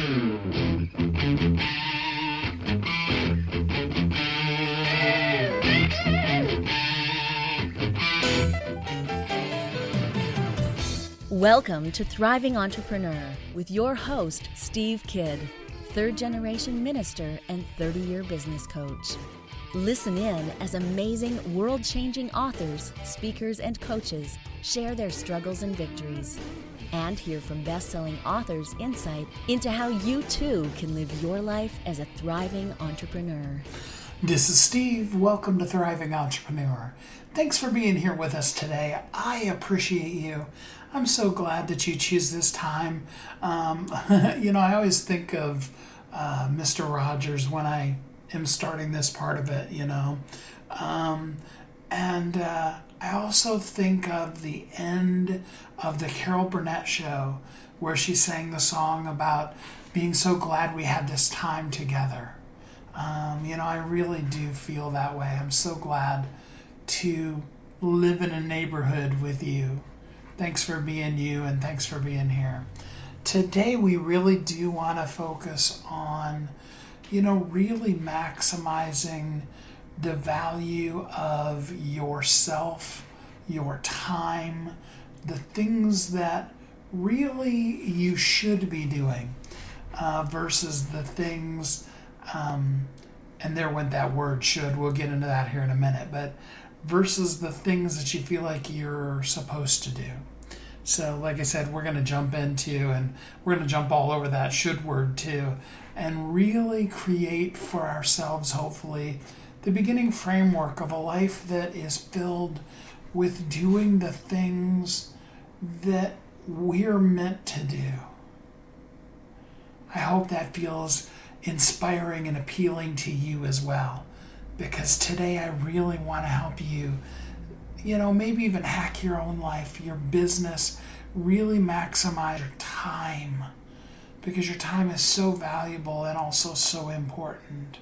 Welcome to Thriving Entrepreneur with your host, Steve Kidd, third-generation minister and 30-year business coach. Listen in as amazing, world-changing authors, speakers, and coaches share their struggles and victories. And hear from best-selling authors' insight into how you too can live your life as a thriving entrepreneur. This is Steve. Welcome to Thriving Entrepreneur. Thanks for being here with us today. I appreciate you. I'm so glad that you choose this time. I always think of Mr. Rogers when I am starting this part of it, I also think of the end of the Carol Burnett show where she sang the song about being so glad we had this time together. I really do feel that way. I'm so glad to live in a neighborhood with you. Thanks for being you, and thanks for being here. Today we really do want to focus on, really maximizing the value of yourself, your time, the things that really you should be doing versus the things, and there went that word should, we'll get into that here in a minute, but versus the things that you feel like you're supposed to do. So like I said, we're going to jump into, and we're going to jump all over that should word too, and really create for ourselves, hopefully, the beginning framework of a life that is filled with doing the things that we're meant to do. I hope that feels inspiring and appealing to you as well, because today I really want to help you, maybe even hack your own life, your business, really maximize your time, because your time is so valuable and also so important.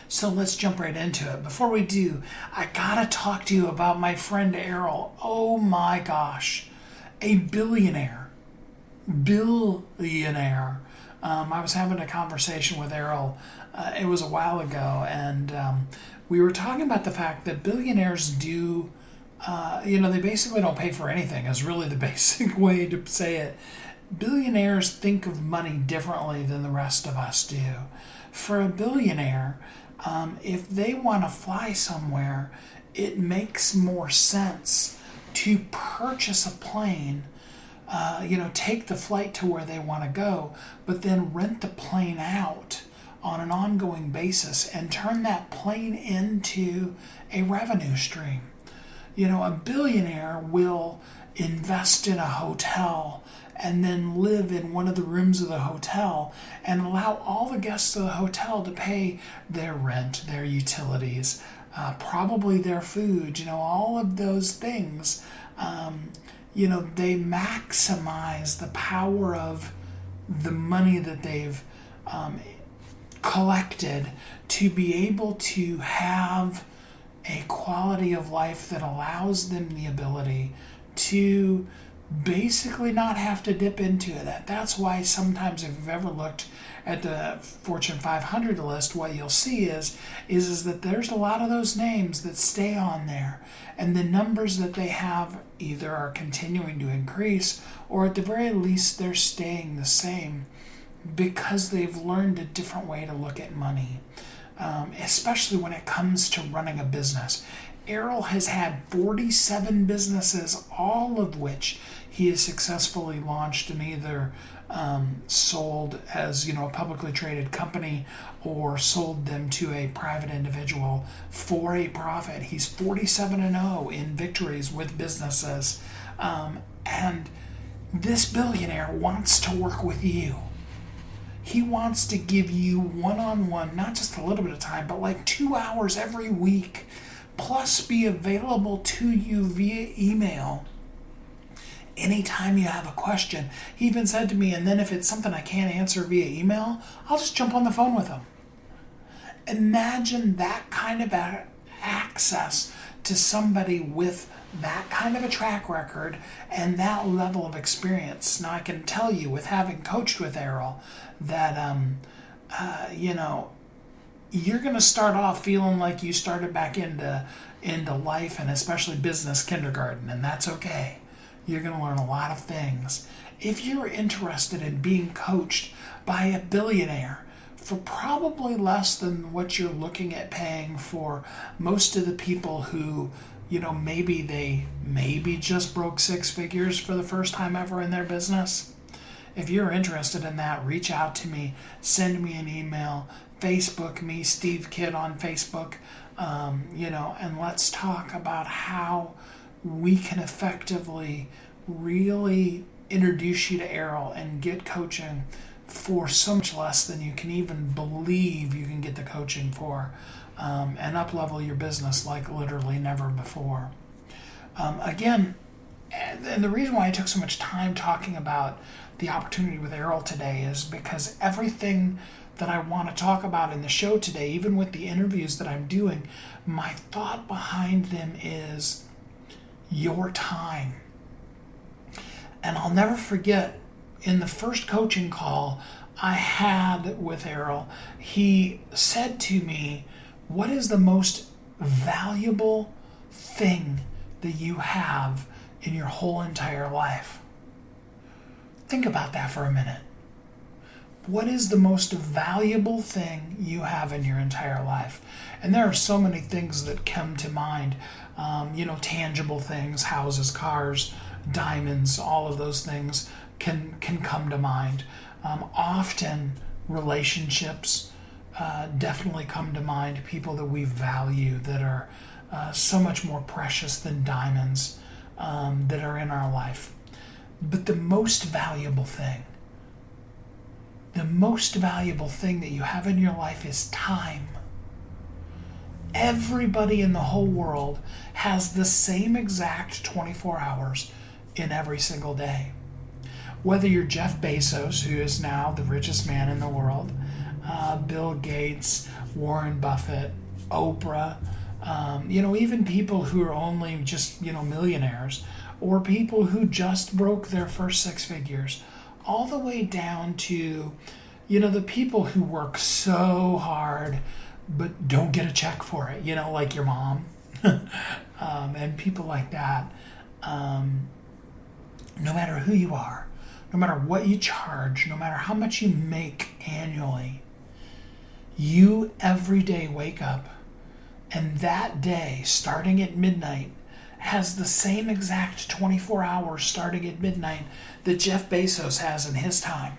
So let's jump right into it. Before we do, I gotta talk to you about my friend Errol. Oh my gosh, a billionaire. I was having a conversation with Errol, it was a while ago, and we were talking about the fact that billionaires do, they basically don't pay for anything, is really the basic way to say it. Billionaires think of money differently than the rest of us do. For a billionaire, if they want to fly somewhere, it makes more sense to purchase a plane, take the flight to where they want to go, but then rent the plane out on an ongoing basis and turn that plane into a revenue stream. A billionaire will invest in a hotel and then live in one of the rooms of the hotel and allow all the guests of the hotel to pay their rent, their utilities, probably their food, all of those things. They maximize the power of the money that they've collected to be able to have a quality of life that allows them the ability to basically not have to dip into that. That's why sometimes if you've ever looked at the Fortune 500 list, what you'll see is that there's a lot of those names that stay on there, and the numbers that they have either are continuing to increase, or at the very least they're staying the same because they've learned a different way to look at money, especially when it comes to running a business. Errol has had 47 businesses, all of which he has successfully launched and either sold as a publicly traded company or sold them to a private individual for a profit. He's 47-0 in victories with businesses, and this billionaire wants to work with you. He wants to give you one-on-one, not just a little bit of time, but like 2 hours every week, plus be available to you via email anytime you have a question. He even said to me, and then if it's something I can't answer via email, I'll just jump on the phone with him. Imagine that kind of access to somebody with that kind of a track record and that level of experience. Now I can tell you, with having coached with Errol, that you're going to start off feeling like you started back into life, and especially business kindergarten, and that's okay. You're going to learn a lot of things. If you're interested in being coached by a billionaire for probably less than what you're looking at paying for most of the people who, maybe just broke six figures for the first time ever in their business. If you're interested in that, reach out to me, send me an email, Facebook me, Steve Kidd on Facebook, and let's talk about how we can effectively really introduce you to Errol and get coaching for so much less than you can even believe you can get the coaching for, and up-level your business like literally never before. Again, and the reason why I took so much time talking about the opportunity with Errol today is because everything that I want to talk about in the show today, even with the interviews that I'm doing, my thought behind them is your time. And I'll never forget, in the first coaching call I had with Errol, he said to me, "What is the most valuable thing that you have in your whole entire life?" Think about that for a minute. What is the most valuable thing you have in your entire life? And there are so many things that come to mind, tangible things, houses, cars, diamonds, all of those things can come to mind. Often relationships definitely come to mind, people that we value that are so much more precious than diamonds that are in our life. But the most valuable thing that you have in your life is time. Everybody in the whole world has the same exact 24 hours in every single day. Whether you're Jeff Bezos, who is now the richest man in the world, Bill Gates, Warren Buffett, Oprah, even people who are only just, millionaires, or people who just broke their first six figures, all the way down to, the people who work so hard but don't get a check for it, like your mom, and people like that. No matter who you are, no matter what you charge, no matter how much you make annually, you every day wake up, and that day, starting at midnight, has the same exact 24 hours starting at midnight that Jeff Bezos has in his time.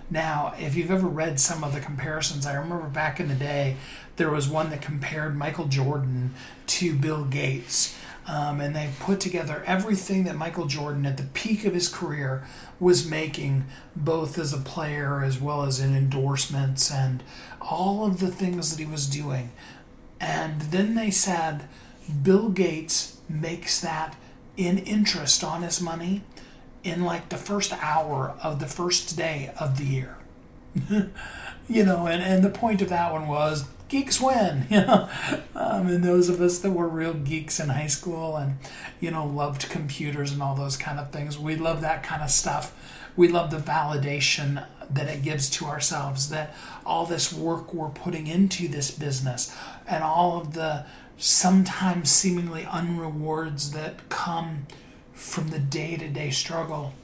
Now, if you've ever read some of the comparisons, I remember back in the day, there was one that compared Michael Jordan to Bill Gates. And they put together everything that Michael Jordan at the peak of his career was making, both as a player as well as in endorsements and all of the things that he was doing. And then they said Bill Gates makes that in interest on his money in like the first hour of the first day of the year. And the point of that one was geeks win, and those of us that were real geeks in high school and, loved computers and all those kind of things, we love that kind of stuff. We love the validation that it gives to ourselves, that all this work we're putting into this business and all of the sometimes seemingly unrewards that come from the day-to-day struggle,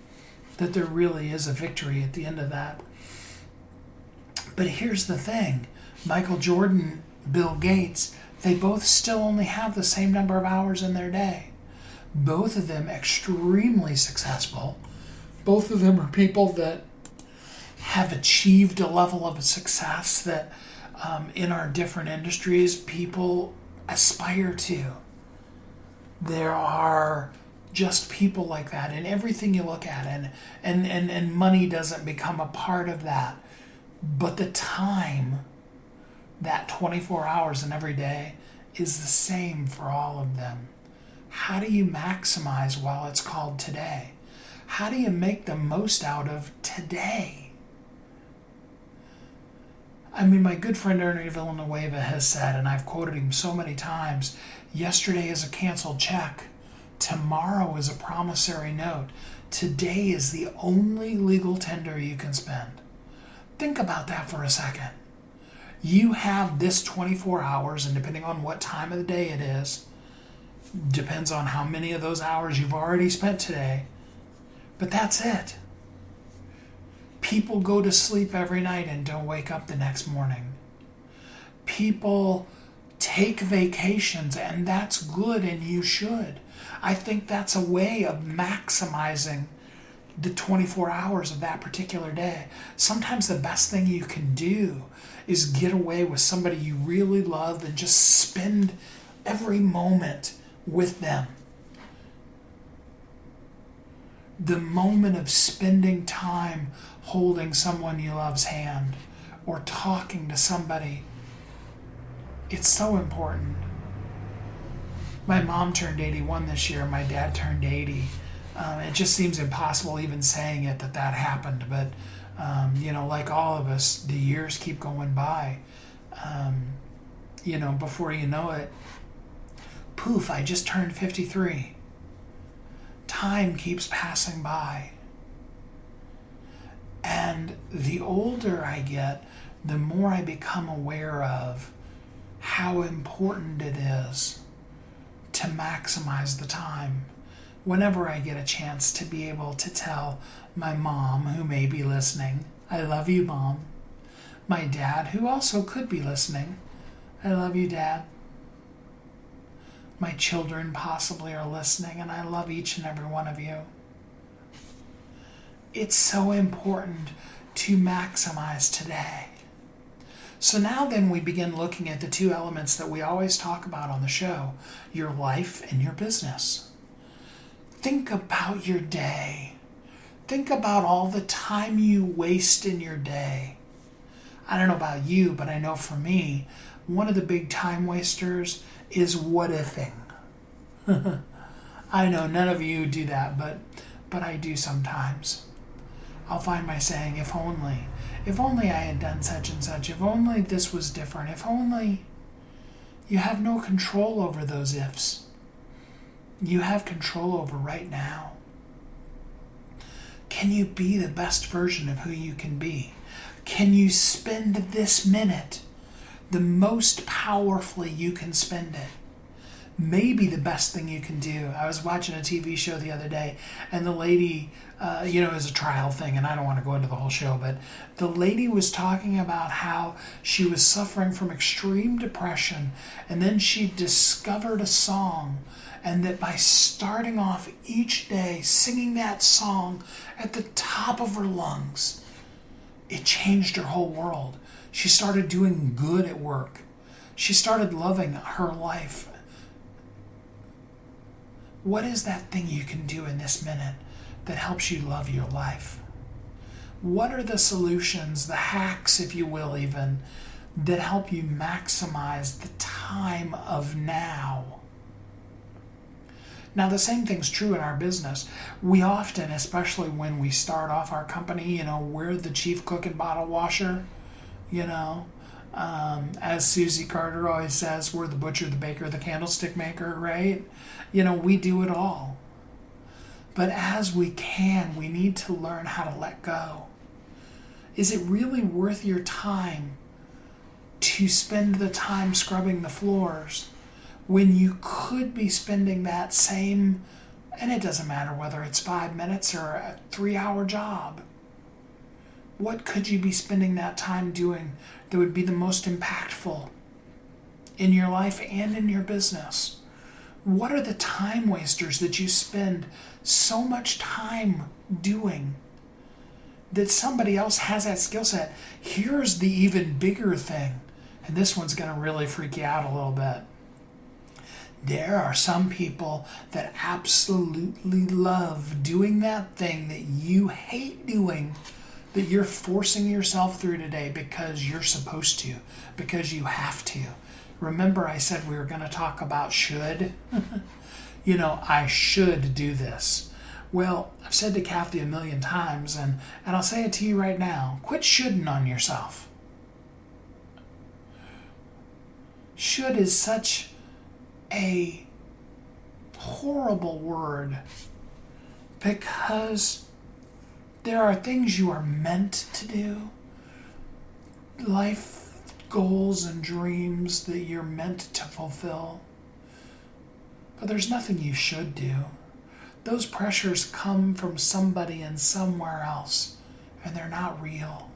that there really is a victory at the end of that. But here's the thing. Michael Jordan, Bill Gates, they both still only have the same number of hours in their day. Both of them extremely successful. Both of them are people that have achieved a level of success that in our different industries people aspire to. There are just people like that in everything you look at, and money doesn't become a part of that. But the time, that 24 hours in every day, is the same for all of them. How do you maximize while it's called today? How do you make the most out of today? I mean, my good friend Ernie Villanueva has said, and I've quoted him so many times, yesterday is a canceled check. Tomorrow is a promissory note. Today is the only legal tender you can spend. Think about that for a second. You have this 24 hours, and depending on what time of the day it is, depends on how many of those hours you've already spent today, but that's it. People go to sleep every night and don't wake up the next morning. People take vacations, and that's good, and you should. I think that's a way of maximizing the 24 hours of that particular day. Sometimes the best thing you can do is get away with somebody you really love and just spend every moment with them. The moment of spending time holding someone you love's hand or talking to somebody, it's so important. My mom turned 81 this year. My dad turned 80. It just seems impossible even saying it that happened. But, like all of us, the years keep going by. Before you know it, poof, I just turned 53. Time keeps passing by. And the older I get, the more I become aware of how important it is to maximize the time. Whenever I get a chance to be able to tell my mom, who may be listening, I love you, Mom. My dad, who also could be listening, I love you, Dad. My children possibly are listening, and I love each and every one of you. It's so important to maximize today. So now then we begin looking at the two elements that we always talk about on the show, your life and your business. Think about your day. Think about all the time you waste in your day. I don't know about you, but I know for me, one of the big time wasters is what-ifing. I know none of you do that, but I do sometimes. I'll find myself saying, if only I had done such and such, if only this was different, if only. You have no control over those ifs. You have control over right now. Can you be the best version of who you can be? Can you spend this minute the most powerfully you can spend it? Maybe the best thing you can do. I was watching a TV show the other day, and the lady, it was a trial thing, and I don't want to go into the whole show, but the lady was talking about how she was suffering from extreme depression, and then she discovered a song, and that by starting off each day singing that song at the top of her lungs, it changed her whole world. She started doing good at work. She started loving her life. What is that thing you can do in this minute that helps you love your life? What are the solutions, the hacks, if you will, even, that help you maximize the time of now? Now, the same thing's true in our business. We often, especially when we start off our company, we're the chief cook and bottle washer, as Susie Carter always says, we're the butcher, the baker, the candlestick maker, right? We do it all. But as we can, we need to learn how to let go. Is it really worth your time to spend the time scrubbing the floors when you could be spending that same, and it doesn't matter whether it's 5 minutes or a 3-hour job? What could you be spending that time doing that would be the most impactful in your life and in your business? What are the time wasters that you spend so much time doing that somebody else has that skill set? Here's the even bigger thing, and this one's going to really freak you out a little bit. There are some people that absolutely love doing that thing that you hate doing, that you're forcing yourself through today because you're supposed to, because you have to. Remember I said we were going to talk about should? I should do this. Well, I've said to Kathy a million times, and I'll say it to you right now. Quit shoulding on yourself. Should is such a horrible word, because there are things you are meant to do, life goals and dreams that you're meant to fulfill, but there's nothing you should do. Those pressures come from somebody and somewhere else, and they're not real.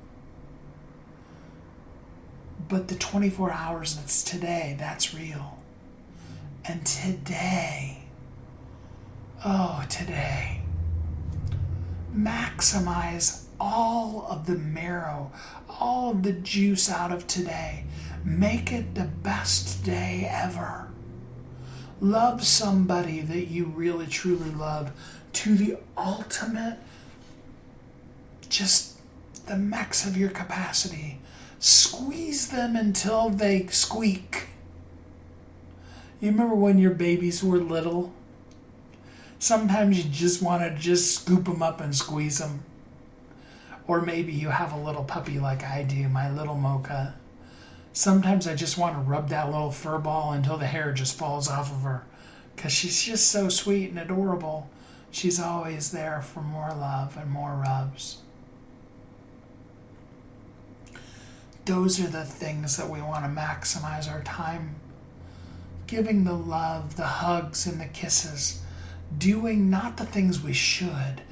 But the 24 hours that's today, that's real. And today, oh, today, maximize all of the marrow, all of the juice out of today. Make it the best day ever. Love somebody that you really truly love to the ultimate, just the max of your capacity. Squeeze them until they squeak. You remember when your babies were little? Sometimes you just want to just scoop them up and squeeze them. Or maybe you have a little puppy like I do, my little Mocha. Sometimes I just want to rub that little fur ball until the hair just falls off of her, because she's just so sweet and adorable. She's always there for more love and more rubs. Those are the things that we want to maximize our time. Giving the love, the hugs, and the kisses. Doing not the things we should,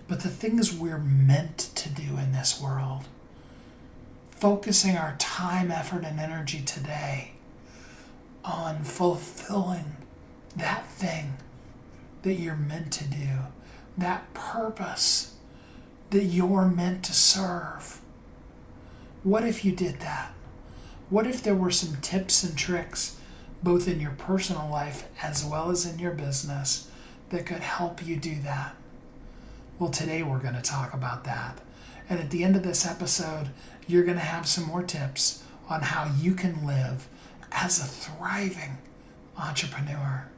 but the things we're meant to do in this world. Focusing our time, effort, and energy today on fulfilling that thing that you're meant to do, that purpose that you're meant to serve. What if you did that? What if there were some tips and tricks, both in your personal life as well as in your business, that could help you do that? Well, today we're going to talk about that. And at the end of this episode, you're going to have some more tips on how you can live as a thriving entrepreneur.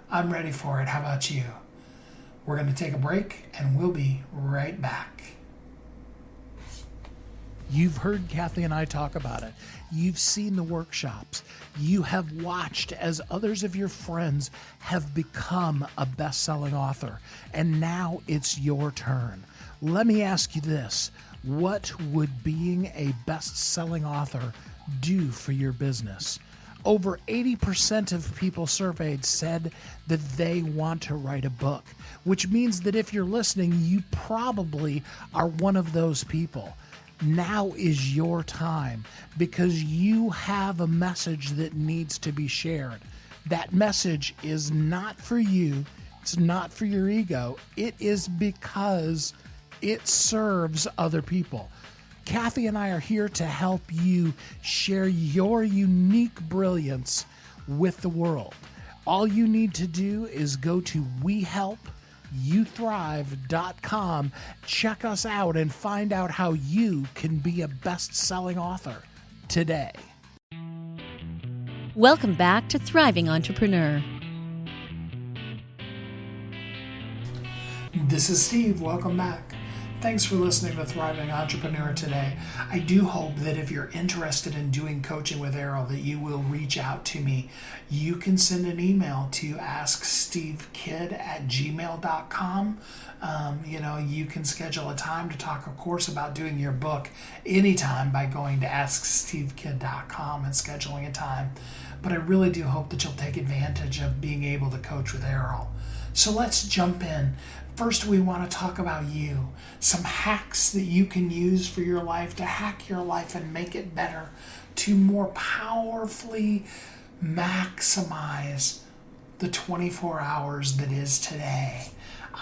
I'm ready for it. How about you? We're going to take a break and we'll be right back. You've heard Kathy and I talk about it. You've seen the workshops. You have watched as others of your friends have become a best-selling author. And now it's your turn. Let me ask you this. What would being a best-selling author do for your business? Over 80% of people surveyed said that they want to write a book, which means that if you're listening, you probably are one of those people. Now is your time, because you have a message that needs to be shared. That message is not for you. It's not for your ego. It is because it serves other people. Kathy and I are here to help you share your unique brilliance with the world. All you need to do is go to WeHelpYouThrive.com, check us out, and find out how you can be a best-selling author today. Welcome back to Thriving Entrepreneur. This is Steve. Welcome back. Thanks for listening to Thriving Entrepreneur today. I do hope that if you're interested in doing coaching with Errol, that you will reach out to me. You can send an email to askstevekid@gmail.com. You can schedule a time to talk, of course, about doing your book anytime by going to askstevekid.com and scheduling a time. But I really do hope that you'll take advantage of being able to coach with Errol. So let's jump in. First, we want to talk about you. Some hacks that you can use for your life to hack your life and make it better, to more powerfully maximize the 24 hours that is today.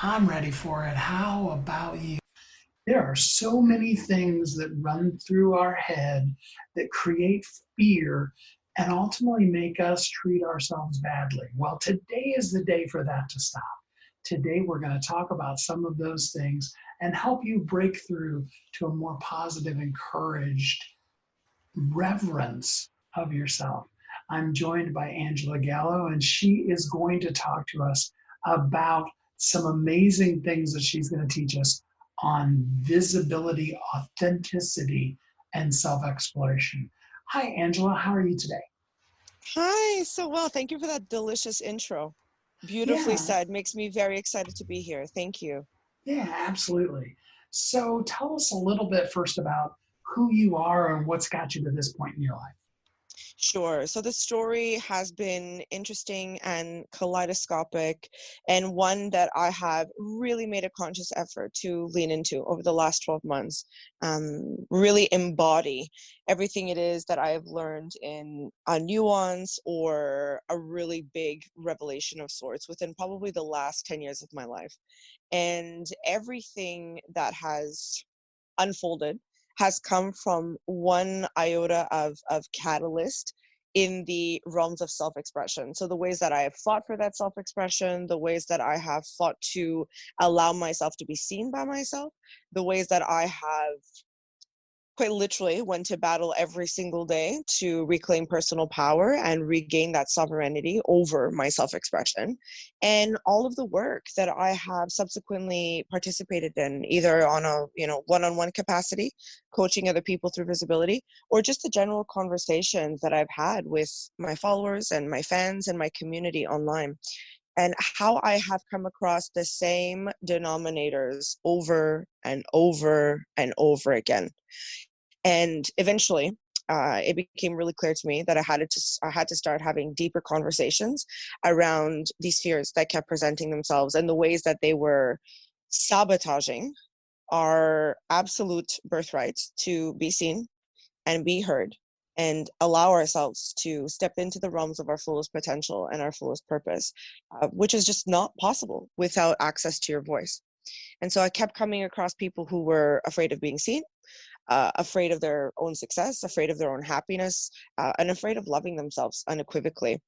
I'm ready for it. How about you? There are so many things that run through our head that create fear and ultimately make us treat ourselves badly. Well, today is the day for that to stop. Today, we're going to talk about some of those things and help you break through to a more positive, encouraged reverence of yourself. I'm joined by Angela Gallo, and she is going to talk to us about some amazing things that she's going to teach us on visibility, authenticity, and self-exploration. Hi, Angela. How are you today? Hi, so well. Thank you for that delicious intro. Beautifully Yeah, said. Makes me very excited to be here. Thank you. yeah, absolutely. So tell us a little bit first about who you are and what's got you to this point in your life. Sure. So the story has been interesting and kaleidoscopic, and one that I have really made a conscious effort to lean into over the last 12 months. Really embody everything it is that I have learned in a nuance or a really big revelation of sorts within probably the last 10 years of my life. And everything that has unfolded has come from one iota of catalyst in the realms of self-expression. So the ways that I have fought for that self-expression, the ways that I have fought to allow myself to be seen by myself, the ways that I have quite literally went to battle every single day to reclaim personal power and regain that sovereignty over my self-expression, and all of the work that I have subsequently participated in, either on a one-on-one capacity, coaching other people through visibility, or just the general conversations that I've had with my followers and my fans and my community online, and how I have come across the same denominators over and over and over again. And eventually, it became really clear to me that I had to start having deeper conversations around these fears that kept presenting themselves and the ways that they were sabotaging our absolute birthright to be seen and be heard and allow ourselves to step into the realms of our fullest potential and our fullest purpose, which is just not possible without access to your voice. And so I kept coming across people who were afraid of being seen, afraid of their own success, afraid of their own happiness, and afraid of loving themselves unequivocally.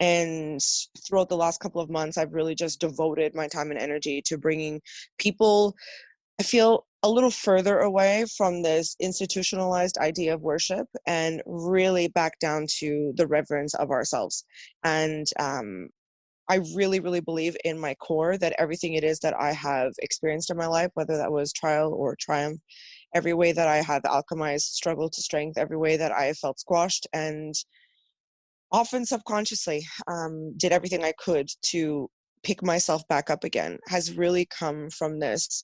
And throughout the last couple of months, I've really just devoted my time and energy to bringing people, I feel, a little further away from this institutionalized idea of worship and really back down to the reverence of ourselves. And I really, really believe in my core that everything it is that I have experienced in my life, whether that was trial or triumph, every way that I have alchemized struggle to strength, every way that I have felt squashed and often subconsciously did everything I could to pick myself back up again, has really come from this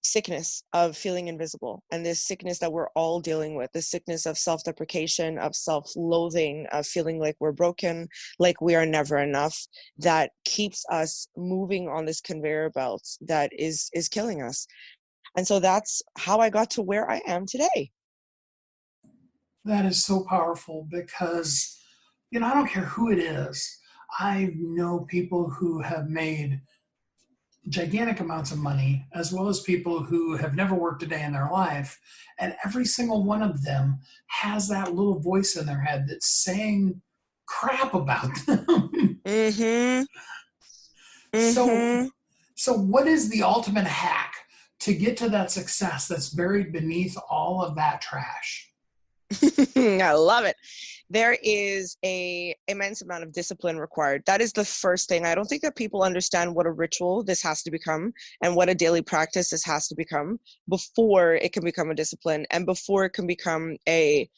sickness of feeling invisible, and this sickness that we're all dealing with, the sickness of self-deprecation, of self-loathing, of feeling like we're broken, like we are never enough, that keeps us moving on this conveyor belt that is killing us. And so that's how I got to where I am today. That is so powerful because, I don't care who it is. I know people who have made gigantic amounts of money, as well as people who have never worked a day in their life. And every single one of them has that little voice in their head that's saying crap about them. Mm-hmm. so, Mm-hmm. so what is the ultimate hack to get to that success that's buried beneath all of that trash? I love it. There is a immense amount of discipline required. That is the first thing. I don't think that people understand what a ritual this has to become and what a daily practice this has to become before it can become a discipline and before it can become a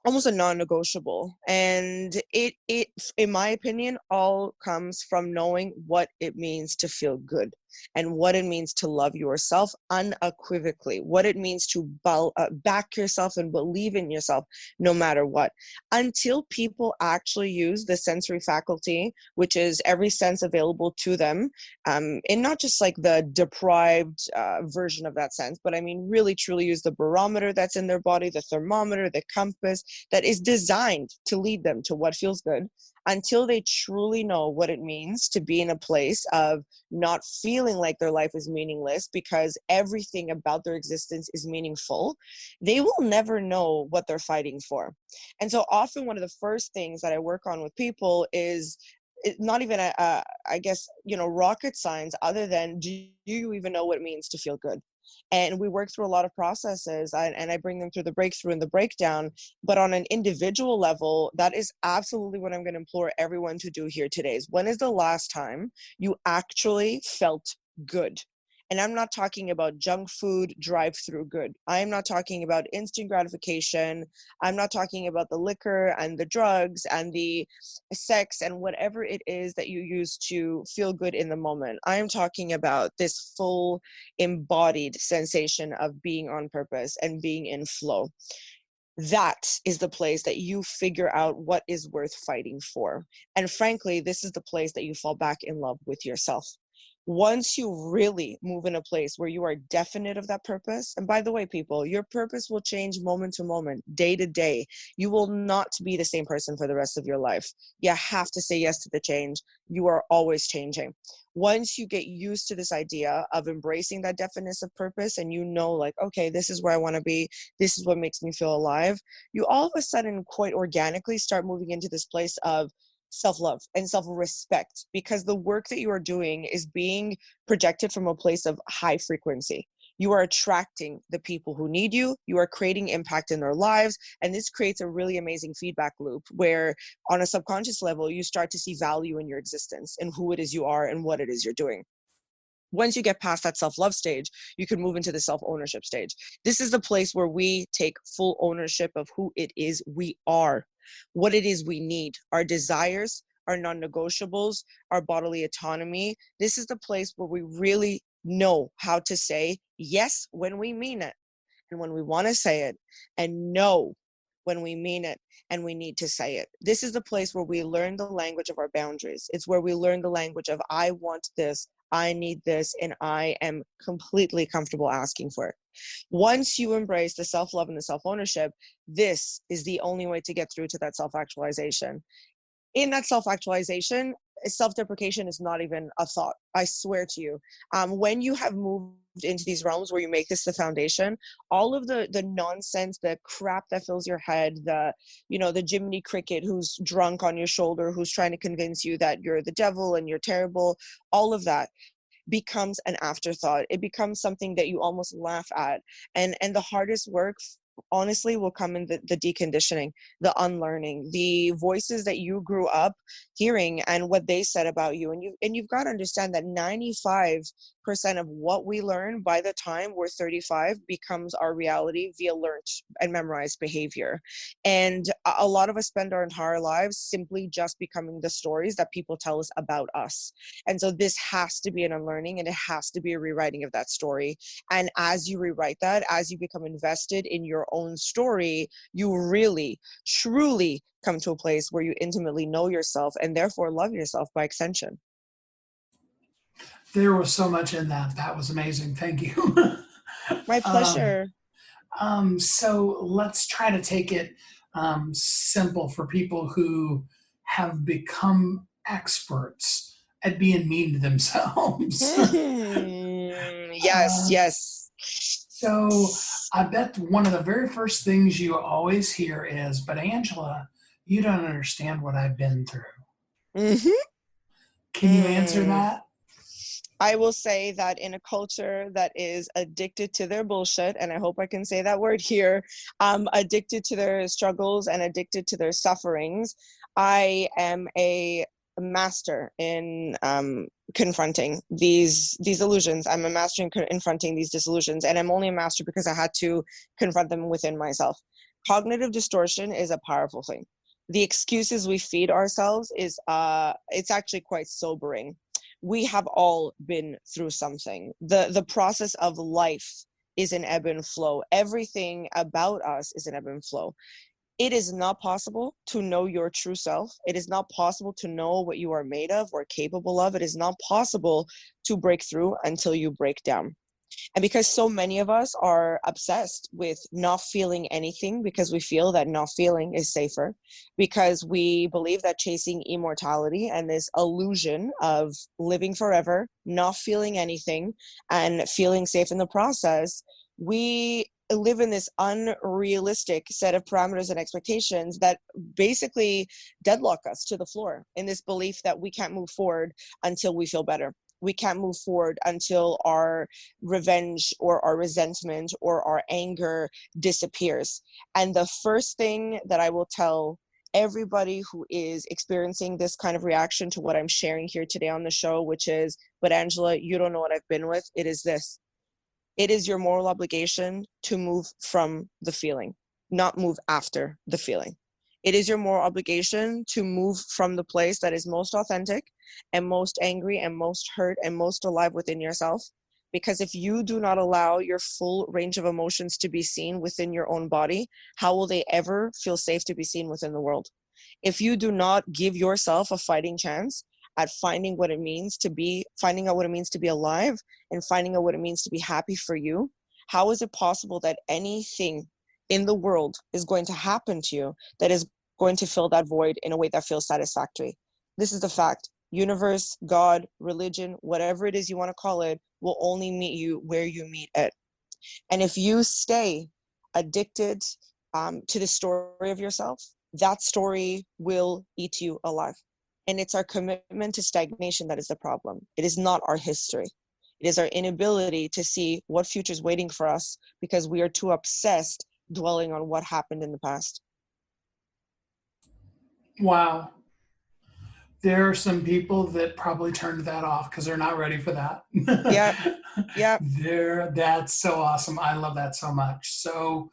almost a non-negotiable. And it in my opinion all comes from knowing what it means to feel good and what it means to love yourself unequivocally, what it means to back yourself and believe in yourself no matter what. Until people actually use the sensory faculty, which is every sense available to them, and not just like the deprived version of that sense, but I mean really truly use the barometer that's in their body, the thermometer, the compass that is designed to lead them to what feels good. Until they truly know what it means to be in a place of not feeling like their life is meaningless because everything about their existence is meaningful, they will never know what they're fighting for. And so often one of the first things that I work on with people is not even I guess, rocket science, other than do you even know what it means to feel good? And we work through a lot of processes, and I bring them through the breakthrough and the breakdown. But on an individual level, that is absolutely what I'm going to implore everyone to do here today. Is when is the last time you actually felt good? And I'm not talking about junk food, drive-through good. I'm not talking about instant gratification. I'm not talking about the liquor and the drugs and the sex and whatever it is that you use to feel good in the moment. I'm talking about this full embodied sensation of being on purpose and being in flow. That is the place that you figure out what is worth fighting for. And frankly, this is the place that you fall back in love with yourself. Once you really move in a place where you are definite of that purpose, and by the way, people, your purpose will change moment to moment, day to day. You will not be the same person for the rest of your life. You have to say yes to the change. You are always changing. Once you get used to this idea of embracing that definiteness of purpose, and you know, like, okay, this is where I want to be, this is what makes me feel alive, you all of a sudden quite organically start moving into this place of self-love and self-respect, because the work that you are doing is being projected from a place of high frequency. You are attracting the people who need you. You are creating impact in their lives. And this creates a really amazing feedback loop where on a subconscious level, you start to see value in your existence and who it is you are and what it is you're doing. Once you get past that self-love stage, you can move into the self-ownership stage. This is the place where we take full ownership of who it is we are, what it is we need, our desires, our non-negotiables, our bodily autonomy. This is the place where we really know how to say yes when we mean it and when we want to say it, and no when we mean it and we need to say it. This is the place where we learn the language of our boundaries. It's where we learn the language of I want this, I need this, and I am completely comfortable asking for it. Once you embrace the self-love and the self-ownership, this is the only way to get through to that self-actualization. In that self-actualization, self-deprecation is not even a thought. I swear to you. When you have moved into these realms where you make this the foundation, all of the nonsense, the crap that fills your head, the Jiminy Cricket who's drunk on your shoulder, who's trying to convince you that you're the devil and you're terrible, all of that becomes an afterthought. It becomes something that you almost laugh at. And the hardest work, honestly, will come in the deconditioning, the unlearning, the voices that you grew up hearing and what they said about you. And you've got to understand that 95% of what we learn by the time we're 35 becomes our reality via learned and memorized behavior. And a lot of us spend our entire lives simply just becoming the stories that people tell us about us. And so this has to be an unlearning, and it has to be a rewriting of that story. And as you rewrite that, as you become invested in your own story, you really, truly come to a place where you intimately know yourself and therefore love yourself by extension. There was so much in that. That was amazing. Thank you. My pleasure. So let's try to take it simple for people who have become experts at being mean to themselves. Yes, yes. So I bet one of the very first things you always hear is, but Angela, you don't understand what I've been through. Mm-hmm. Can you answer that? I will say that in a culture that is addicted to their bullshit, and I hope I can say that word here, addicted to their struggles and addicted to their sufferings, I am a master in confronting these illusions. I'm a master in confronting these disillusions, and I'm only a master because I had to confront them within myself. Cognitive distortion is a powerful thing. The excuses we feed ourselves is it's actually quite sobering. We have all been through something. The process of life is an ebb and flow. Everything about us is an ebb and flow. It is not possible to know your true self. It is not possible to know what you are made of or capable of. It is not possible to break through until you break down. And because so many of us are obsessed with not feeling anything because we feel that not feeling is safer, because we believe that chasing immortality and this illusion of living forever, not feeling anything, and feeling safe in the process, we live in this unrealistic set of parameters and expectations that basically deadlock us to the floor in this belief that we can't move forward until we feel better. We can't move forward until our revenge or our resentment or our anger disappears. And the first thing that I will tell everybody who is experiencing this kind of reaction to what I'm sharing here today on the show, which is, but Angela, you don't know what I've been with. It is this. It is your moral obligation to move from the feeling, not move after the feeling. It is your moral obligation to move from the place that is most authentic and most angry and most hurt and most alive within yourself. Because if you do not allow your full range of emotions to be seen within your own body, how will they ever feel safe to be seen within the world? If you do not give yourself a fighting chance at finding out what it means to be alive and finding out what it means to be happy for you, how is it possible that anything in the world is going to happen to you that is going to fill that void in a way that feels satisfactory? This is the fact. Universe, God, religion, whatever it is you want to call it, will only meet you where you meet it. And if you stay addicted to the story of yourself, that story will eat you alive. And it's our commitment to stagnation that is the problem. It is not our history. It is our inability to see what future is waiting for us because we are too obsessed dwelling on what happened in the past. Wow. There are some people that probably turned that off because they're not ready for that. Yeah, yeah. That's so awesome. I love that so much. So,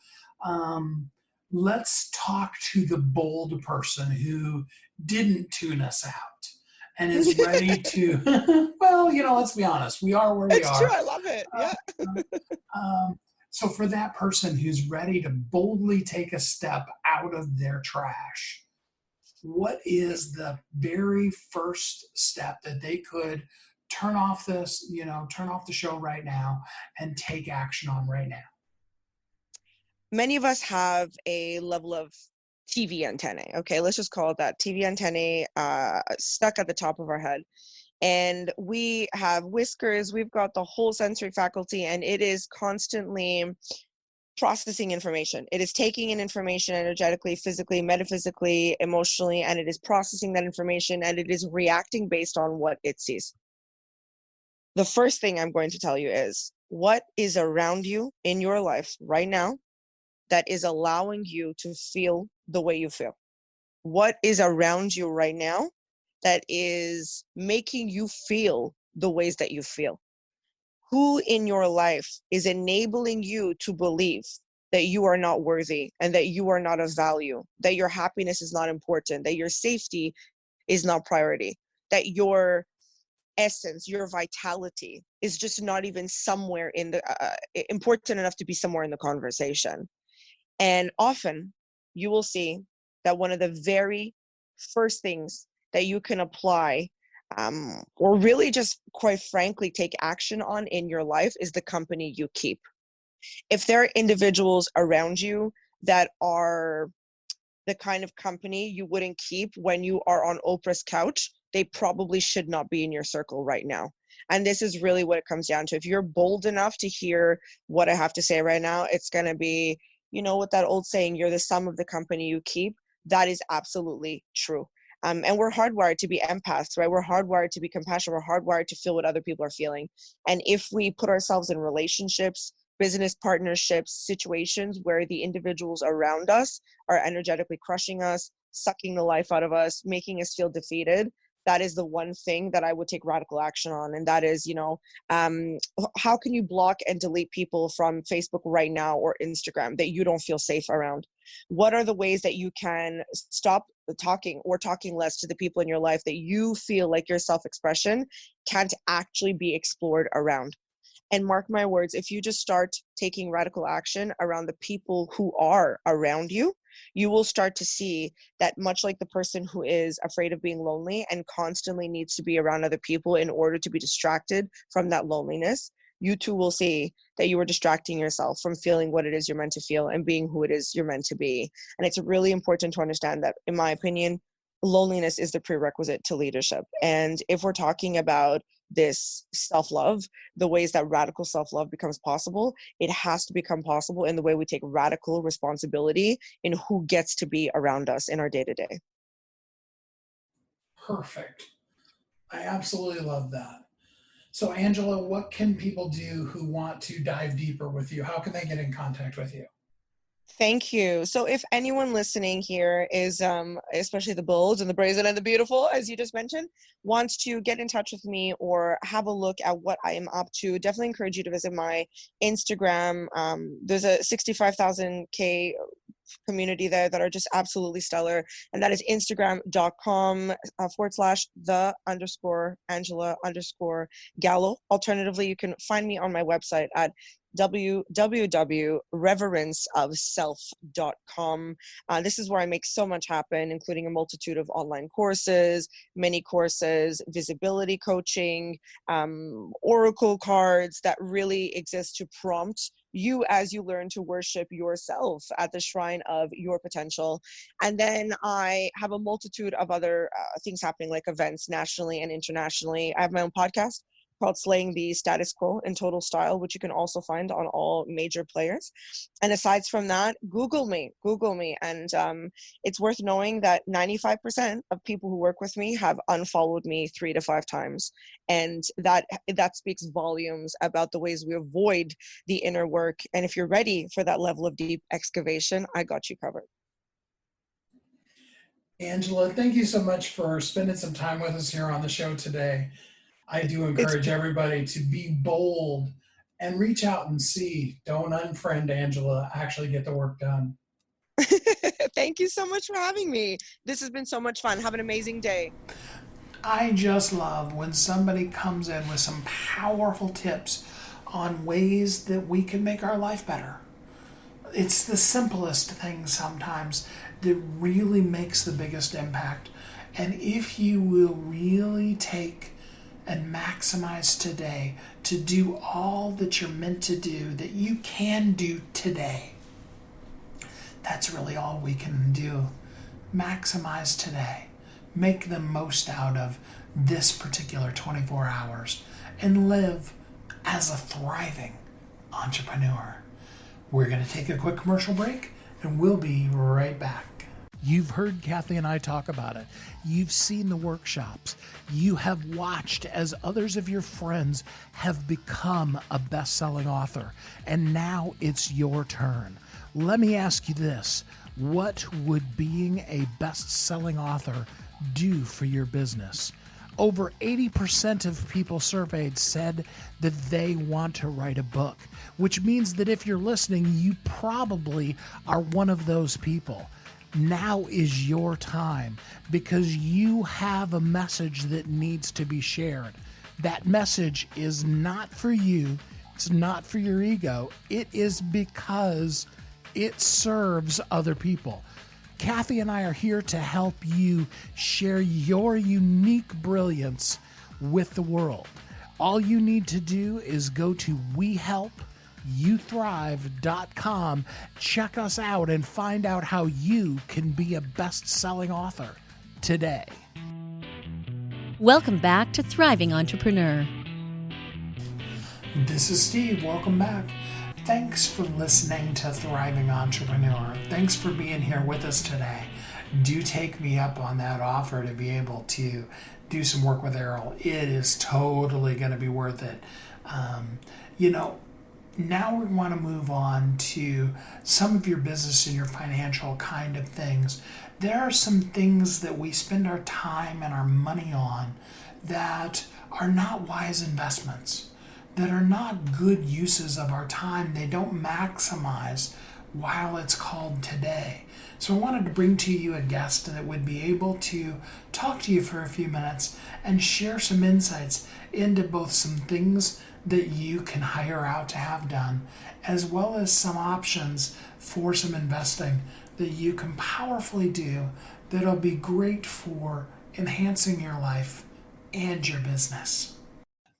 let's talk to the bold person who didn't tune us out and is ready to, well, let's be honest, we are where we It's true. are. I love it. Uh, Yeah. so for that person who's ready to boldly take a step out of their trash, what is the very first step that they could turn off turn off the show right now and take action on right now? Many of us have a level of TV antennae. Okay, let's just call it that. TV antennae stuck at the top of our head. And we have whiskers, we've got the whole sensory faculty, and it is constantly processing information. It is taking in information energetically, physically, metaphysically, emotionally, and it is processing that information and it is reacting based on what it sees. The first thing I'm going to tell you is what is around you in your life right now that is allowing you to feel the way you feel? What is around you right now that is making you feel the ways that you feel? Who in your life is enabling you to believe that you are not worthy and that you are not of value, that your happiness is not important, that your safety is not priority, that your essence, your vitality is just not even somewhere in the important enough to be somewhere in the conversation? And often you will see that one of the very first things that you can apply or really just quite frankly take action on in your life is the company you keep. If there are individuals around you that are the kind of company you wouldn't keep when you are on Oprah's couch, they probably should not be in your circle right now. And this is really what it comes down to. If you're bold enough to hear what I have to say right now, it's going to be, what that old saying, you're the sum of the company you keep. That is absolutely true. And we're hardwired to be empaths, right? We're hardwired to be compassionate. We're hardwired to feel what other people are feeling. And if we put ourselves in relationships, business partnerships, situations where the individuals around us are energetically crushing us, sucking the life out of us, making us feel defeated, that is the one thing that I would take radical action on. And that is, how can you block and delete people from Facebook right now or Instagram that you don't feel safe around? What are the ways that you can stop talking or talking less to the people in your life that you feel like your self-expression can't actually be explored around? And mark my words, if you just start taking radical action around the people who are around you, you will start to see that much like the person who is afraid of being lonely and constantly needs to be around other people in order to be distracted from that loneliness, you too will see that you are distracting yourself from feeling what it is you're meant to feel and being who it is you're meant to be. And it's really important to understand that, in my opinion, loneliness is the prerequisite to leadership. And if we're talking about this self-love, the ways that radical self-love becomes possible, it has to become possible in the way we take radical responsibility in who gets to be around us in our day-to-day. Perfect. I absolutely love that. So, Angela, what can people do who want to dive deeper with you? How can they get in contact with you? Thank you. So if anyone listening here is, especially the bold and the brazen and the beautiful, as you just mentioned, wants to get in touch with me or have a look at what I am up to, definitely encourage you to visit my Instagram. There's a 65,000 K community there that are just absolutely stellar. And that is Instagram.com /the_Angela_Gallo. Alternatively, you can find me on my website at www.reverenceofself.com. This is where I make so much happen, including a multitude of online courses, mini courses, visibility coaching, oracle cards that really exist to prompt you as you learn to worship yourself at the shrine of your potential. And then I have a multitude of other things happening, like events nationally and internationally. I have my own podcast called Slaying the Status Quo in Total Style, which you can also find on all major players. And aside from that, Google me. And it's worth knowing that 95% of people who work with me have unfollowed me 3 to 5 times. And that speaks volumes about the ways we avoid the inner work. And if you're ready for that level of deep excavation, I got you covered. Angela, thank you so much for spending some time with us here on the show today. I do encourage everybody to be bold and reach out and see. Don't unfriend Angela. Actually get the work done. Thank you so much for having me. This has been so much fun. Have an amazing day. I just love when somebody comes in with some powerful tips on ways that we can make our life better. It's the simplest thing sometimes that really makes the biggest impact. And if you will really take and maximize today to do all that you're meant to do, that you can do today, that's really all we can do. Maximize today. Make the most out of this particular 24 hours and live as a thriving entrepreneur. We're going to take a quick commercial break and we'll be right back. You've heard Kathy and I talk about it. You've seen the workshops. You have watched as others of your friends have become a best-selling author. And now it's your turn. Let me ask you this. What would being a best-selling author do for your business? Over 80% of people surveyed said that they want to write a book, which means that if you're listening, you probably are one of those people. Now is your time because you have a message that needs to be shared. That message is not for you. It's not for your ego. It is because it serves other people. Kathy and I are here to help you share your unique brilliance with the world. All you need to do is go to WeHelpYouThrive.com, check us out, and find out how you can be a best-selling author today. Welcome back to Thriving Entrepreneur. This is Steve. Welcome back. Thanks for listening to Thriving Entrepreneur. Thanks for being here with us today. Do take me up on that offer to be able to do some work with Errol. It is totally going to be worth it. Now we want to move on to some of your business and your financial kind of things. There are some things that we spend our time and our money on that are not wise investments, that are not good uses of our time. They don't maximize while it's called today. So I wanted to bring to you a guest that would be able to talk to you for a few minutes and share some insights into both some things that you can hire out to have done, as well as some options for some investing that you can powerfully do that'll be great for enhancing your life and your business.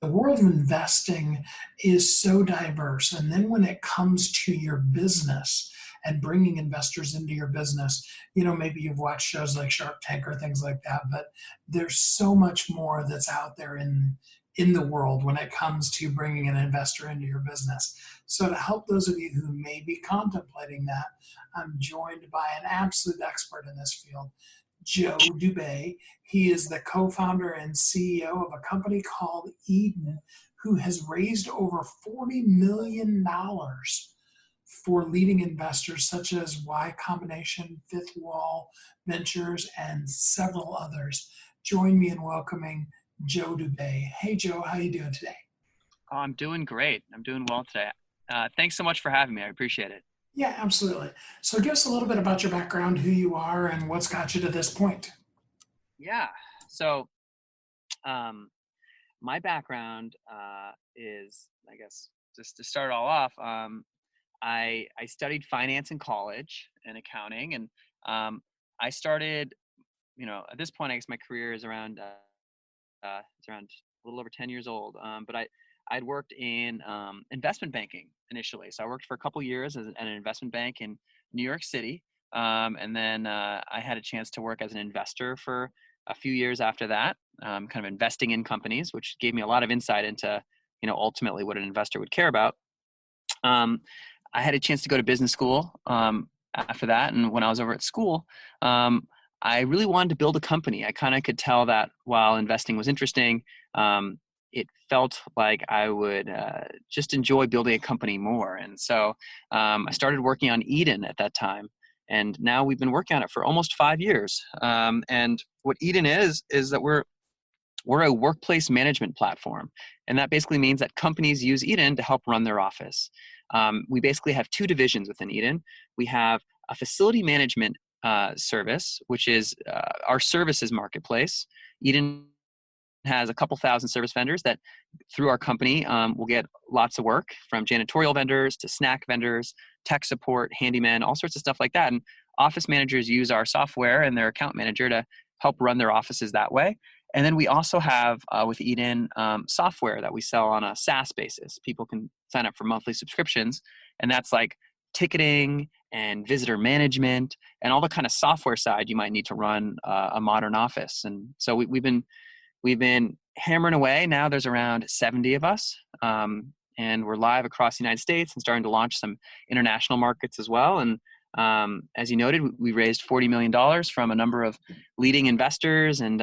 The world of investing is so diverse, and then when it comes to your business and bringing investors into your business, maybe you've watched shows like Shark Tank or things like that, but there's so much more that's out there in the world when it comes to bringing an investor into your business. So to help those of you who may be contemplating that, I'm joined by an absolute expert in this field, Joe Du Bey. He is the co-founder and CEO of a company called Eden, who has raised over $40 million for leading investors such as Y Combination, Fifth Wall Ventures, and several others. Join me in welcoming Joe Du Bey. Hey, Joe, how you doing today? Oh, I'm doing great. I'm doing well today. Thanks so much for having me. I appreciate it. Yeah, absolutely. So give us a little bit about your background, who you are, and what's got you to this point. Yeah. So, my background is, I guess, just to start all off, I studied finance in college and accounting, and I started, at this point, I guess my career is around it's around a little over 10 years old. But I'd worked in investment banking initially. So I worked for a couple years at an investment bank in New York City. And then I had a chance to work as an investor for a few years after that, kind of investing in companies, which gave me a lot of insight into, ultimately what an investor would care about. I had a chance to go to business school after that. And when I was over at school, I really wanted to build a company. I kind of could tell that while investing was interesting, it felt like I would just enjoy building a company more. And so I started working on Eden at that time. And now we've been working on it for almost 5 years. And what Eden is that we're a workplace management platform. And that basically means that companies use Eden to help run their office. We basically have 2 divisions within Eden. We have a facility management service, which is our services marketplace. Eden has a couple thousand service vendors that through our company will get lots of work, from janitorial vendors to snack vendors, tech support, handyman, all sorts of stuff like that. And office managers use our software and their account manager to help run their offices that way. And then we also have with Eden software that we sell on a SaaS basis. People can sign up for monthly subscriptions, and that's like ticketing and visitor management and all the kind of software side you might need to run a modern office. And so we've been hammering away. Now there's around 70 of us, and we're live across the United States and starting to launch some international markets as well. And as you noted, we raised $40 million from a number of leading investors and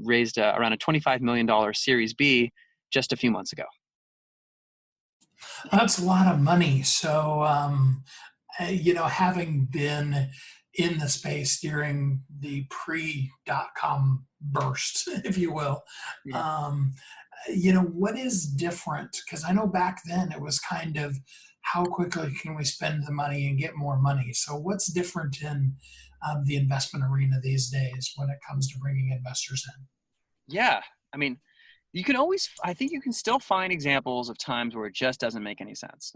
raised around a $25 million Series B just a few months ago. That's a lot of money. So, having been in the space during the pre-dot-com burst, if you will, Yeah. what is different? Because I know back then it was kind of how quickly can we spend the money and get more money? So what's different in the investment arena these days when it comes to bringing investors in? Yeah. I mean, I think you can still find examples of times where it just doesn't make any sense.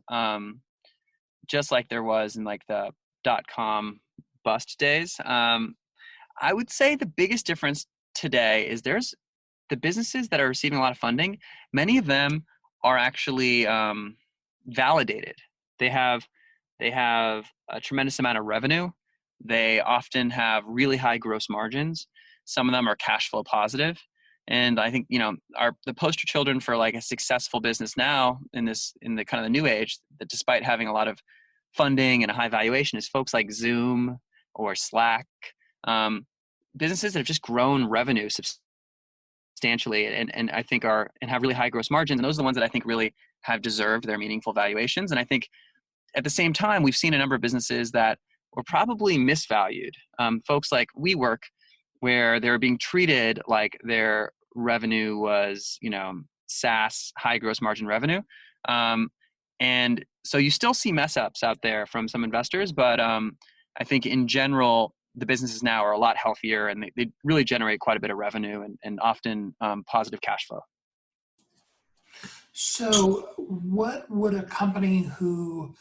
Just like there was in like the .com bust days. I would say the biggest difference today is there's the businesses that are receiving a lot of funding. Many of them are actually validated. They have a tremendous amount of revenue. They often have really high gross margins. Some of them are cash flow positive. And I think, the poster children for like a successful business now in the kind of the new age, that despite having a lot of funding and a high valuation, is folks like Zoom or Slack, businesses that have just grown revenue substantially and I think have really high gross margins. And those are the ones that I think really have deserved their meaningful valuations. And I think at the same time, we've seen a number of businesses that were probably misvalued. Folks like WeWork, where they're being treated like their revenue was, SaaS, high gross margin revenue. And so you still see mess ups out there from some investors, but I think in general, the businesses now are a lot healthier and they really generate quite a bit of revenue and often positive cash flow. So what would a company who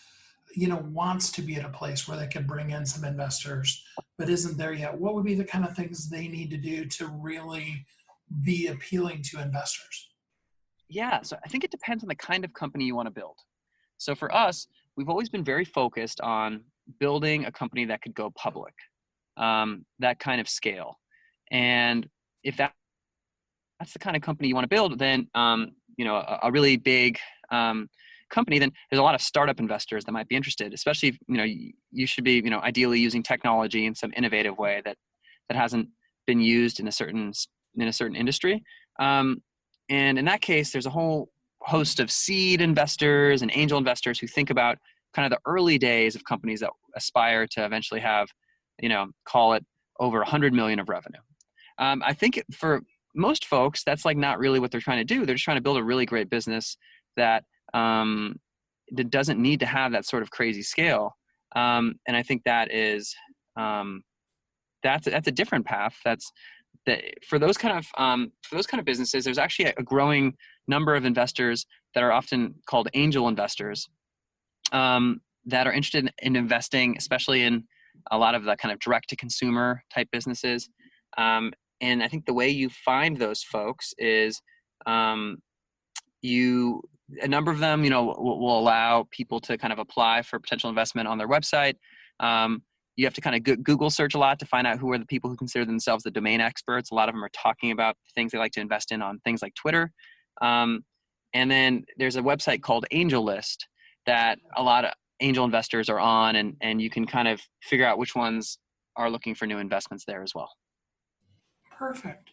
wants to be at a place where they can bring in some investors, but isn't there yet, what would be the kind of things they need to do to really be appealing to investors? Yeah, so I think it depends on the kind of company you want to build. So for us, we've always been very focused on building a company that could go public, that kind of scale. And if that's the kind of company you want to build, then a really big company, then there's a lot of startup investors that might be interested, especially if, you should be, ideally using technology in some innovative way that hasn't been used in a certain industry. And in that case, there's a whole host of seed investors and angel investors who think about kind of the early days of companies that aspire to eventually have, call it over 100 million of revenue. I think for most folks, that's like not really what they're trying to do. They're just trying to build a really great business that that doesn't need to have that sort of crazy scale. And I think that is that's a different path. For those kind of businesses, there's actually a growing number of investors that are often called angel investors, that are interested in investing, especially in a lot of the kind of direct to consumer type businesses. And I think the way you find those folks is a number of them, will allow people to kind of apply for potential investment on their website. You have to kind of Google search a lot to find out who are the people who consider themselves the domain experts. A lot of them are talking about things they like to invest in on things like Twitter. And then there's a website called AngelList that a lot of angel investors are on, and you can kind of figure out which ones are looking for new investments there as well. Perfect.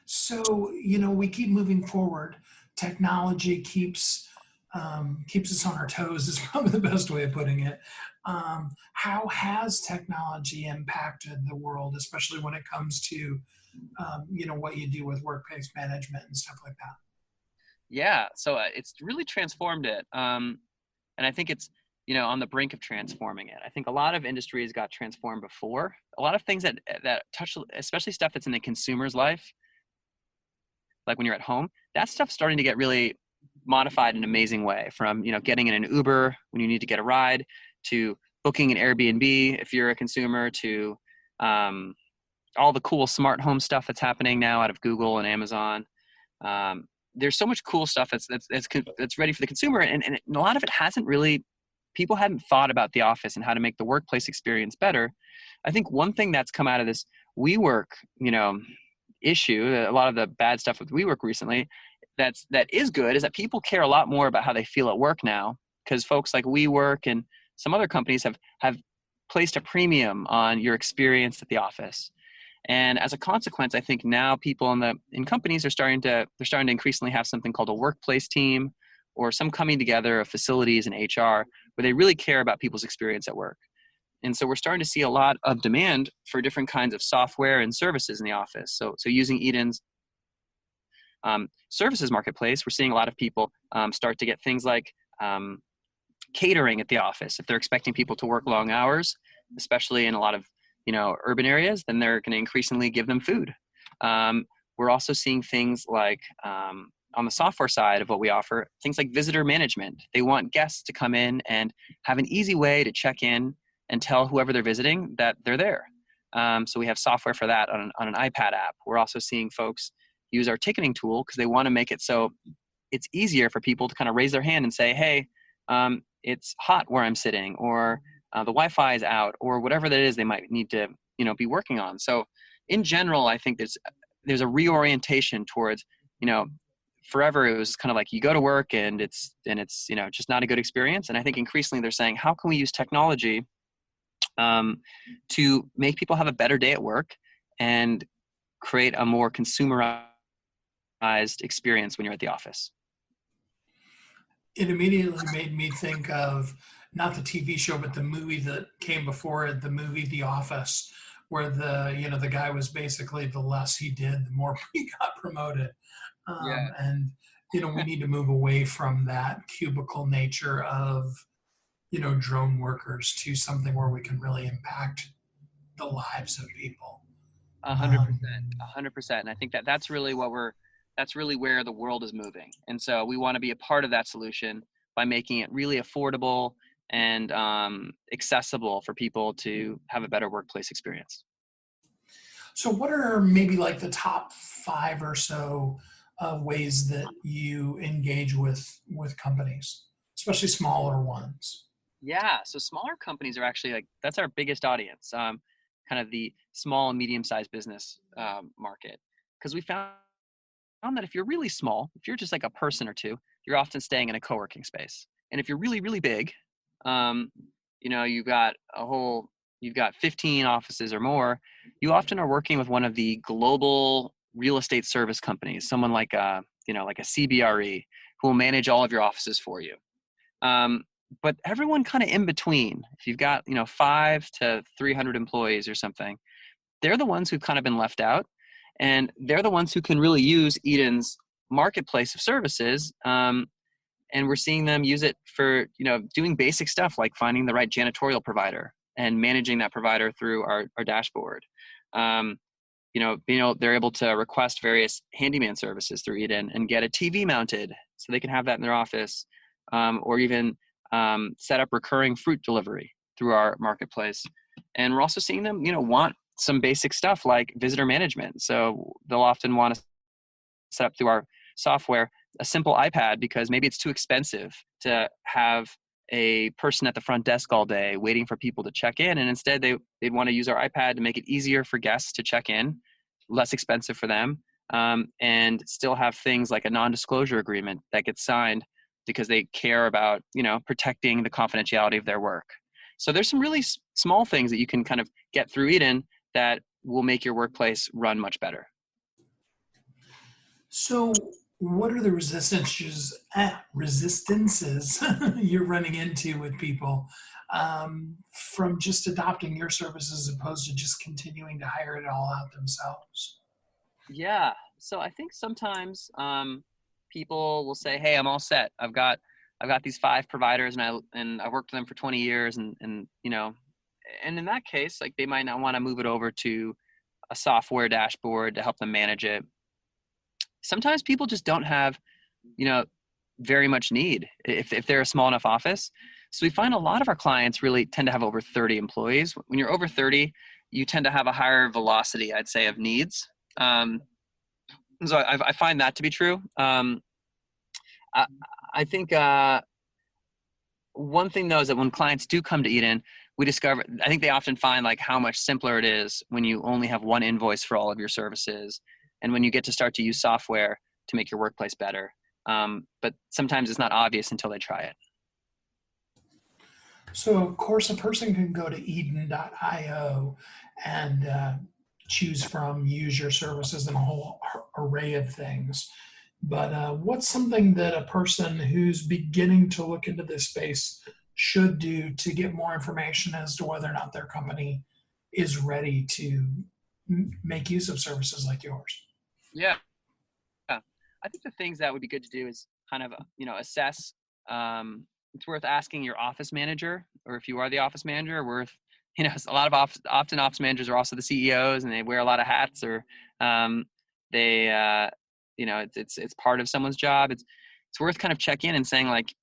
So, we keep moving forward. Technology keeps us on our toes is probably the best way of putting it. How has technology impacted the world, especially when it comes to, what you do with workplace management and stuff like that? Yeah, so it's really transformed it. And I think it's, on the brink of transforming it. I think a lot of industries got transformed before. A lot of things that touch, especially stuff that's in the consumer's life, like when you're at home, that stuff's starting to get really modified in an amazing way, from, getting in an Uber when you need to get a ride, to booking an Airbnb if you're a consumer, to all the cool smart home stuff that's happening now out of Google and Amazon. There's so much cool stuff that's ready for the consumer, and a lot of it hasn't really, people hadn't thought about the office and how to make the workplace experience better. I think one thing that's come out of this WeWork, issue, a lot of the bad stuff with WeWork recently, that is good, is that people care a lot more about how they feel at work now, because folks like WeWork and some other companies have placed a premium on your experience at the office. And as a consequence, I think now people in companies are starting to increasingly have something called a workplace team, or some coming together of facilities and HR where they really care about people's experience at work. And so we're starting to see a lot of demand for different kinds of software and services in the office. So using Eden's services marketplace, we're seeing a lot of people start to get things like catering at the office. If they're expecting people to work long hours, especially in a lot of urban areas, then they're going to increasingly give them food. We're also seeing things like on the software side of what we offer, things like visitor management. They want guests to come in and have an easy way to check in and tell whoever they're visiting that they're there. So we have software for that on an iPad app. We're also seeing folks use our ticketing tool because they want to make it so it's easier for people to kind of raise their hand and say, hey, it's hot where I'm sitting, or the Wi-Fi is out, or whatever that is they might need to be working on. So in general, I think there's a reorientation towards, forever it was kind of like you go to work and it's just not a good experience. And I think increasingly they're saying, how can we use technology to make people have a better day at work and create a more consumerized experience when you're at the office? It immediately made me think of not the TV show, but the movie that came before it, the movie The Office, where the guy was basically, the less he did, the more he got promoted. Yeah. And we need to move away from that cubicle nature of drone workers to something where we can really impact the lives of people. 100%. And I think that's really where the world is moving. And so we want to be a part of that solution by making it really affordable and accessible for people to have a better workplace experience. So what are maybe like the top 5 or so ways that you engage with companies, especially smaller ones? Yeah, so smaller companies are actually that's our biggest audience, kind of the small and medium-sized business market. Because we found that if you're really small, if you're just like a person or two, you're often staying in a co-working space. And if you're really, really big, you've got 15 offices or more, you often are working with one of the global real estate service companies, someone like a CBRE, who will manage all of your offices for you. But everyone kind of in between, if you've got, 5 to 300 employees or something, they're the ones who've kind of been left out. And they're the ones who can really use Eden's marketplace of services. And we're seeing them use it for, doing basic stuff like finding the right janitorial provider and managing that provider through our dashboard. They're able to request various handyman services through Eden and get a TV mounted so they can have that in their office, or even set up recurring fruit delivery through our marketplace. And we're also seeing them, want some basic stuff like visitor management. So they'll often want to set up through our software a simple iPad because maybe it's too expensive to have a person at the front desk all day waiting for people to check in. And instead they'd want to use our iPad to make it easier for guests to check in, less expensive for them, and still have things like a non-disclosure agreement that gets signed because they care about, protecting the confidentiality of their work. So there's some really small things that you can kind of get through Eden that will make your workplace run much better. So what are the resistances you're running into with people from just adopting your services as opposed to just continuing to hire it all out themselves? Yeah. So I think sometimes people will say, "Hey, I'm all set. I've got these 5 providers, and I worked with them for 20 years, and and in that case, like they might not want to move it over to a software dashboard to help them manage it. Sometimes people just don't have, very much need if they're a small enough office. So we find a lot of our clients really tend to have over 30 employees. When you're over 30, you tend to have a higher velocity, I'd say, of needs. So I find that to be true. I think one thing though is that when clients do come to Eden, I think they often find like how much simpler it is when you only have one invoice for all of your services, and when you get to start to use software to make your workplace better. But sometimes it's not obvious until they try it. So of course a person can go to eden.io and choose from use your services and a whole array of things. But what's something that a person who's beginning to look into this space should do to get more information as to whether or not their company is ready to make use of services like yours? Yeah. I think the things that would be good to do is kind of, assess. It's worth asking your office manager, or if you are the office manager, a lot of often office managers are also the CEOs and they wear a lot of hats, or it's part of someone's job. It's worth kind of checking in and saying like,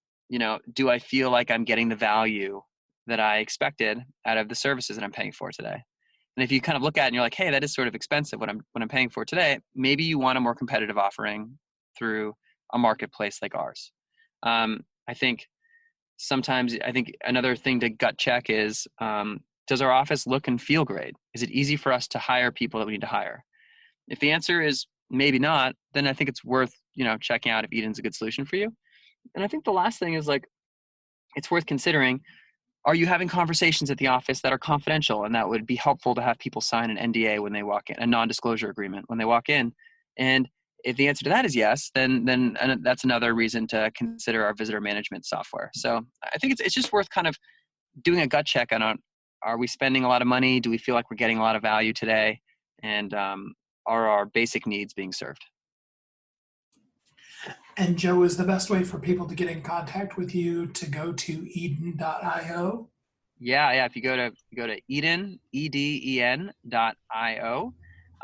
do I feel like I'm getting the value that I expected out of the services that I'm paying for today? And if you kind of look at it and you're like, hey, that is sort of expensive what I'm paying for today, maybe you want a more competitive offering through a marketplace like ours. I think another thing to gut check is, does our office look and feel great? Is it easy for us to hire people that we need to hire? If the answer is maybe not, then I think it's worth, checking out if Eden's a good solution for you. And I think the last thing is like, it's worth considering, are you having conversations at the office that are confidential and that would be helpful to have people sign an NDA when they walk in, a non-disclosure agreement when they walk in? And if the answer to that is yes, then that's another reason to consider our visitor management software. So I think it's just worth kind of doing a gut check on, are we spending a lot of money? Do we feel like we're getting a lot of value today? And are our basic needs being served? And Joe, is the best way for people to get in contact with you to go to eden.io? Yeah. If you go to Eden, EDEN.io,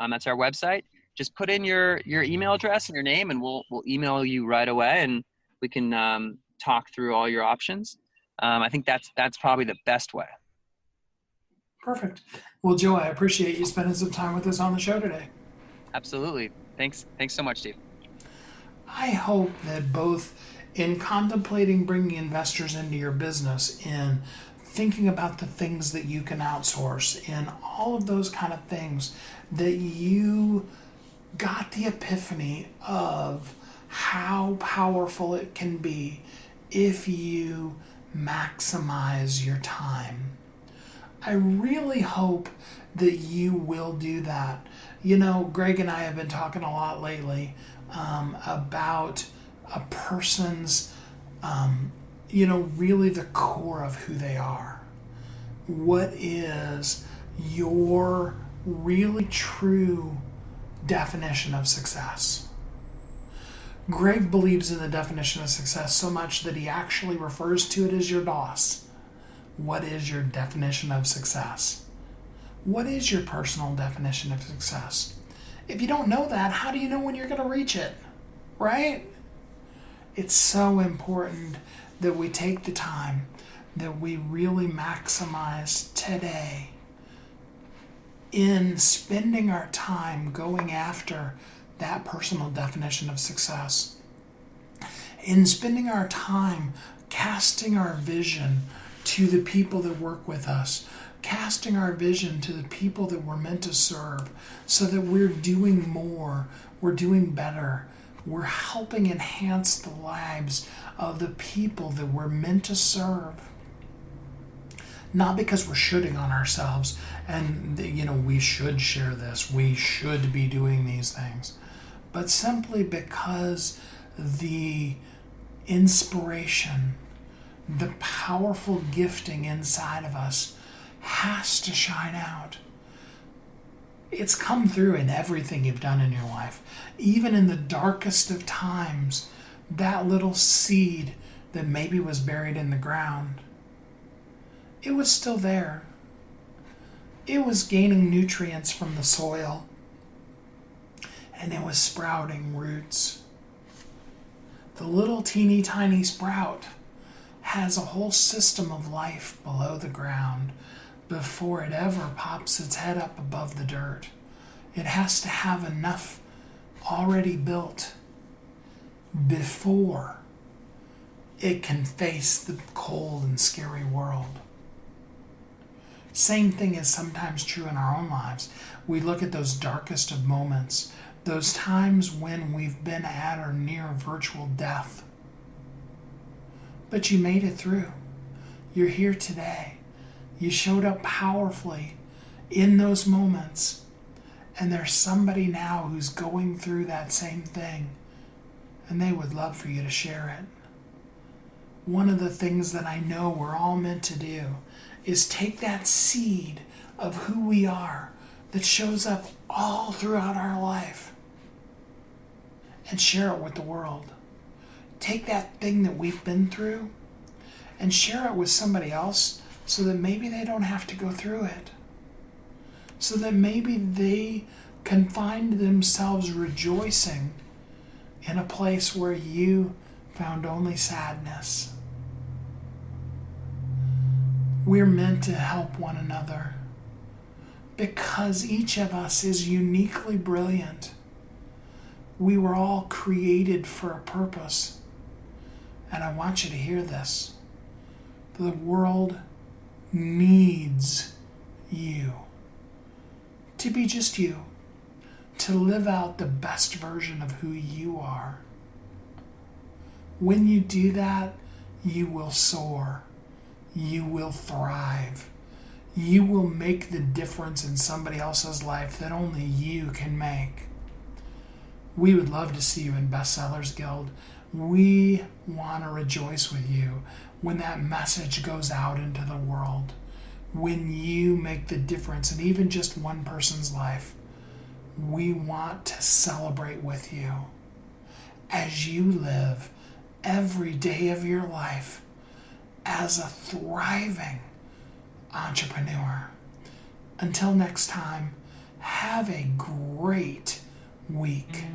that's our website. Just put in your email address and your name, and we'll email you right away, and we can talk through all your options. I think that's probably the best way. Perfect. Well, Joe, I appreciate you spending some time with us on the show today. Absolutely. Thanks so much, Steve. I hope that both in contemplating bringing investors into your business, in thinking about the things that you can outsource, in all of those kind of things, that you got the epiphany of how powerful it can be if you maximize your time. I really hope that you will do that. Greg and I have been talking a lot lately about a person's really the core of who they are. What is your really true definition of success? Greg believes in the definition of success so much that he actually refers to it as your DOS. What is your definition of success? What is your personal definition of success? If you don't know that, how do you know when you're going to reach it? Right? It's so important that we take the time, that we really maximize today in spending our time going after that personal definition of success. In spending our time casting our vision to the people that work with us, casting our vision to the people that we're meant to serve, so that we're doing more, we're doing better, we're helping enhance the lives of the people that we're meant to serve. Not because we're shooting on ourselves and, we should share this, we should be doing these things, but simply because the inspiration, the powerful gifting inside of us has to shine out. It's come through in everything you've done in your life. Even in the darkest of times, that little seed that maybe was buried in the ground, it was still there. It was gaining nutrients from the soil, and it was sprouting roots. The little teeny tiny sprout has a whole system of life below the ground before it ever pops its head up above the dirt. It has to have enough already built before it can face the cold and scary world. Same thing is sometimes true in our own lives. We look at those darkest of moments, those times when we've been at or near virtual death. But you made it through. You're here today. You showed up powerfully in those moments. And there's somebody now who's going through that same thing, and they would love for you to share it. One of the things that I know we're all meant to do is take that seed of who we are that shows up all throughout our life and share it with the world. Take that thing that we've been through and share it with somebody else so that maybe they don't have to go through it. So that maybe they can find themselves rejoicing in a place where you found only sadness. We're meant to help one another because each of us is uniquely brilliant. We were all created for a purpose. And I want you to hear this. The world needs you. To be just you. To live out the best version of who you are. When you do that, you will soar. You will thrive. You will make the difference in somebody else's life that only you can make. We would love to see you in Bestsellers Guild. We want to rejoice with you when that message goes out into the world. When you make the difference in even just one person's life. We want to celebrate with you as you live every day of your life as a thriving entrepreneur. Until next time, have a great week.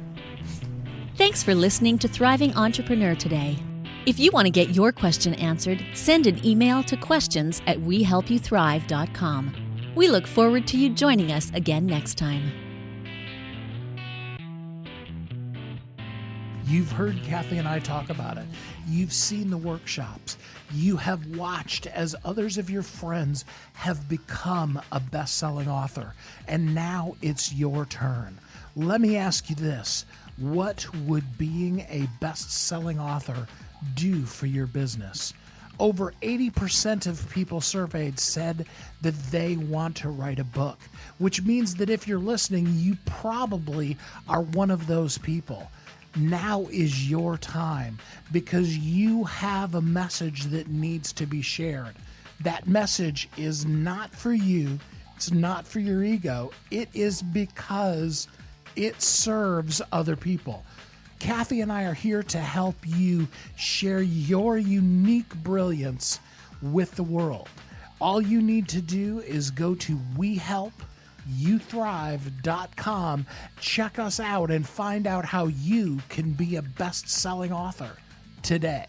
Thanks for listening to Thriving Entrepreneur today. If you want to get your question answered, send an email to questions@wehelpyouthrive.com. We look forward to you joining us again next time. You've heard Kathy and I talk about it. You've seen the workshops. You have watched as others of your friends have become a best-selling author. And now it's your turn. Let me ask you this. What would being a best-selling author do for your business? Over 80% of people surveyed said that they want to write a book, which means that if you're listening, you probably are one of those people. Now is your time, because you have a message that needs to be shared. That message is not for you. It's not for your ego. It is because it serves other people. Kathy and I are here to help you share your unique brilliance with the world. All you need to do is go to WeHelpYouThrive.com, check us out, and find out how you can be a best-selling author today.